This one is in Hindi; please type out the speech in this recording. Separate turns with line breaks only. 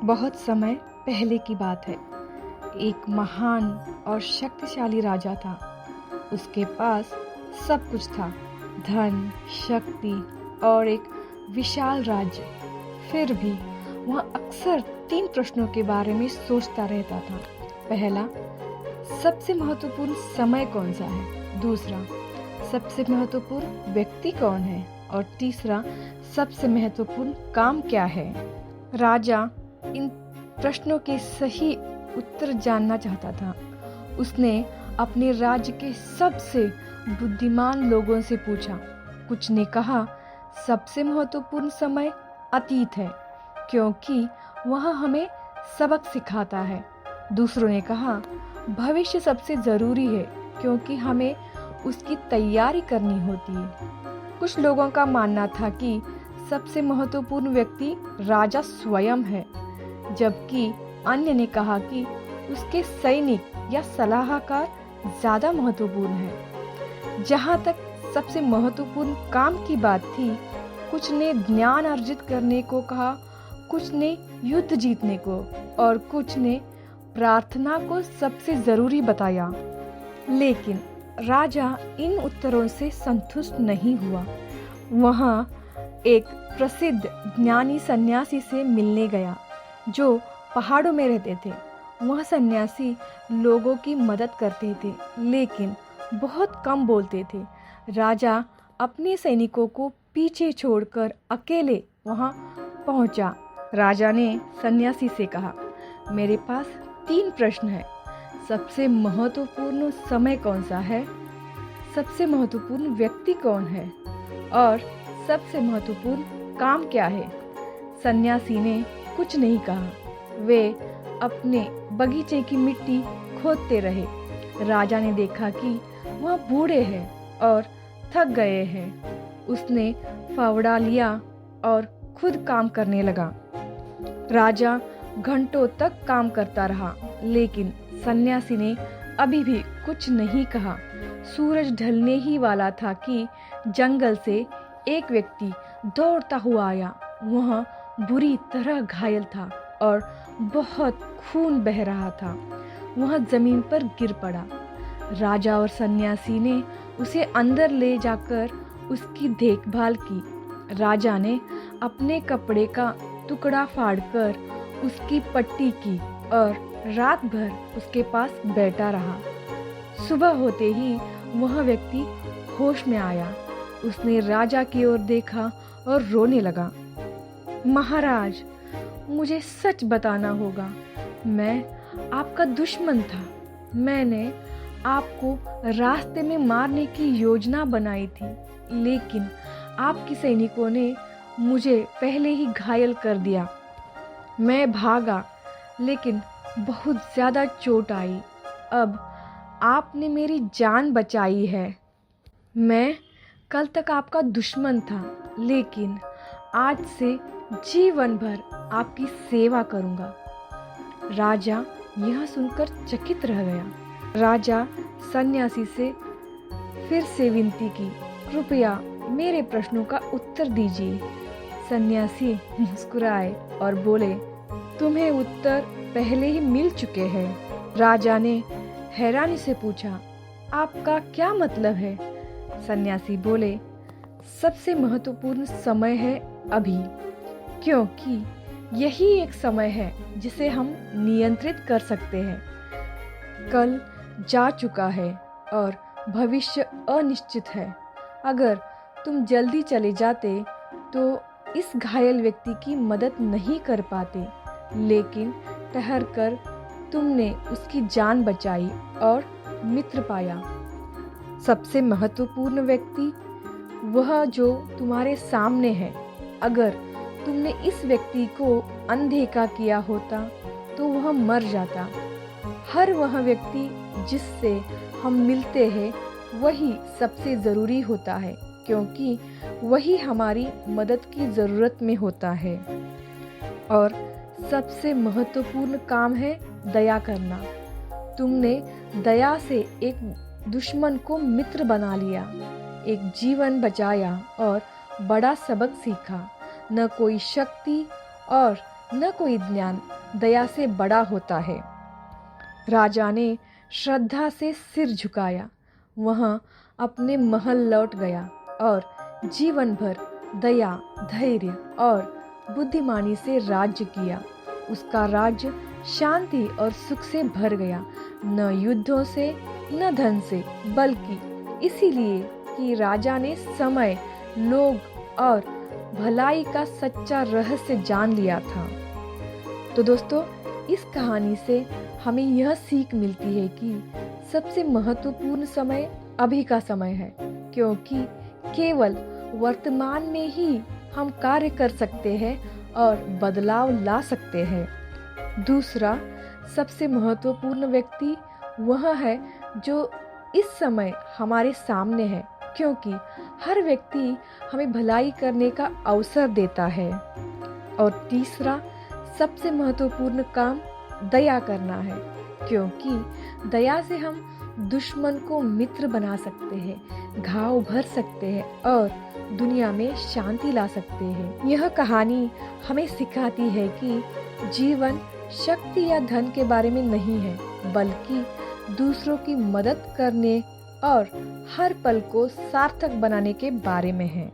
बहुत समय पहले की बात है। एक महान और शक्तिशाली राजा था। उसके पास सब कुछ था, धन, शक्ति और एक विशाल राज्य। फिर भी वह अक्सर 3 प्रश्नों के बारे में सोचता रहता था। पहला, सबसे महत्वपूर्ण समय कौन सा है? दूसरा, सबसे महत्वपूर्ण व्यक्ति कौन है? और तीसरा, सबसे महत्वपूर्ण काम क्या है? राजा इन प्रश्नों के सही उत्तर जानना चाहता था। उसने अपने राज्य के सबसे बुद्धिमान लोगों से पूछा। कुछ ने कहा सबसे महत्वपूर्ण समय अतीत है, क्योंकि वह हमें सबक सिखाता है। दूसरों ने कहा भविष्य सबसे ज़रूरी है, क्योंकि हमें उसकी तैयारी करनी होती है। कुछ लोगों का मानना था कि सबसे महत्वपूर्ण व्यक्ति राजा स्वयं है, जबकि अन्य ने कहा कि उसके सैनिक या सलाहकार ज़्यादा महत्वपूर्ण है। जहाँ तक सबसे महत्वपूर्ण काम की बात थी, कुछ ने ज्ञान अर्जित करने को कहा, कुछ ने युद्ध जीतने को और कुछ ने प्रार्थना को सबसे ज़रूरी बताया। लेकिन राजा इन उत्तरों से संतुष्ट नहीं हुआ। वहाँ एक प्रसिद्ध ज्ञानी सन्यासी से मिलने गया, जो पहाड़ों में रहते थे। वह सन्यासी लोगों की मदद करते थे, लेकिन बहुत कम बोलते थे। राजा अपने सैनिकों को पीछे छोड़कर अकेले वहां पहुंचा। राजा ने सन्यासी से कहा, मेरे पास 3 प्रश्न हैं। सबसे महत्वपूर्ण समय कौन सा है? सबसे महत्वपूर्ण व्यक्ति कौन है? और सबसे महत्वपूर्ण काम क्या है? सन्यासी ने कुछ नहीं कहा। वे अपने बगीचे की मिट्टी खोदते रहे। राजा ने देखा कि वह बूढ़े हैं और थक गए हैं। उसने फावड़ा लिया और खुद काम करने लगा। राजा घंटों तक काम करता रहा, लेकिन सन्यासी ने अभी भी कुछ नहीं कहा। सूरज ढलने ही वाला था कि जंगल से एक व्यक्ति दौड़ता हुआ आया। वह बुरी तरह घायल था और बहुत खून बह रहा था। वह जमीन पर गिर पड़ा। राजा और सन्यासी ने उसे अंदर ले जाकर उसकी देखभाल की। राजा ने अपने कपड़े का टुकड़ा फाड़कर उसकी पट्टी की और रात भर उसके पास बैठा रहा। सुबह होते ही वह व्यक्ति होश में आया। उसने राजा की ओर देखा और रोने लगा। महाराज, मुझे सच बताना होगा। मैं आपका दुश्मन था। मैंने आपको रास्ते में मारने की योजना बनाई थी, लेकिन आपके सैनिकों ने मुझे पहले ही घायल कर दिया। मैं भागा, लेकिन बहुत ज़्यादा चोट आई। अब आपने मेरी जान बचाई है। मैं कल तक आपका दुश्मन था, लेकिन आज से जीवन भर आपकी सेवा करूंगा। राजा यह सुनकर चकित रह गया। राजा सन्यासी से फिर से विनती की, कृपया मेरे प्रश्नों का उत्तर दीजिए। सन्यासी मुस्कुराए और बोले, तुम्हें उत्तर पहले ही मिल चुके हैं। राजा ने हैरानी से पूछा, आपका क्या मतलब है? सन्यासी बोले, सबसे महत्वपूर्ण समय है अभी, क्योंकि यही एक समय है जिसे हम नियंत्रित कर सकते हैं। कल जा चुका है और भविष्य अनिश्चित है। अगर तुम जल्दी चले जाते तो इस घायल व्यक्ति की मदद नहीं कर पाते, लेकिन ठहरकर तुमने उसकी जान बचाई और मित्र पाया। सबसे महत्वपूर्ण व्यक्ति वह जो तुम्हारे सामने है। अगर तुमने इस व्यक्ति को अनदेखा किया होता तो वह मर जाता। हर वह व्यक्ति जिससे हम मिलते हैं वही सबसे ज़रूरी होता है, क्योंकि वही हमारी मदद की ज़रूरत में होता है। और सबसे महत्वपूर्ण काम है दया करना। तुमने दया से एक दुश्मन को मित्र बना लिया, एक जीवन बचाया और बड़ा सबक सीखा। न कोई शक्ति और न कोई ज्ञान दया से बड़ा होता है। राजा ने श्रद्धा से सिर झुकाया, वह अपने महल लौट गया और जीवन भर दया, धैर्य और बुद्धिमानी से राज्य किया। उसका राज्य शांति और सुख से भर गया, न युद्धों से न धन से, बल्कि इसीलिए कि राजा ने समय, लोग और भलाई का सच्चा रहस्य जान लिया था। तो दोस्तों, इस कहानी से हमें यह सीख मिलती है कि सबसे महत्वपूर्ण समय अभी का समय है, क्योंकि केवल वर्तमान में ही हम कार्य कर सकते हैं और बदलाव ला सकते हैं। दूसरा सबसे महत्वपूर्ण व्यक्ति वह है जो इस समय हमारे सामने है, क्योंकि हर व्यक्ति हमें भलाई करने का अवसर देता है। और तीसरा सबसे महत्वपूर्ण काम दया करना है, क्योंकि दया से हम दुश्मन को मित्र बना सकते हैं, घाव भर सकते हैं और दुनिया में शांति ला सकते हैं। यह कहानी हमें सिखाती है कि जीवन शक्ति या धन के बारे में नहीं है, बल्कि दूसरों की मदद करने और हर पल को सार्थक बनाने के बारे में है।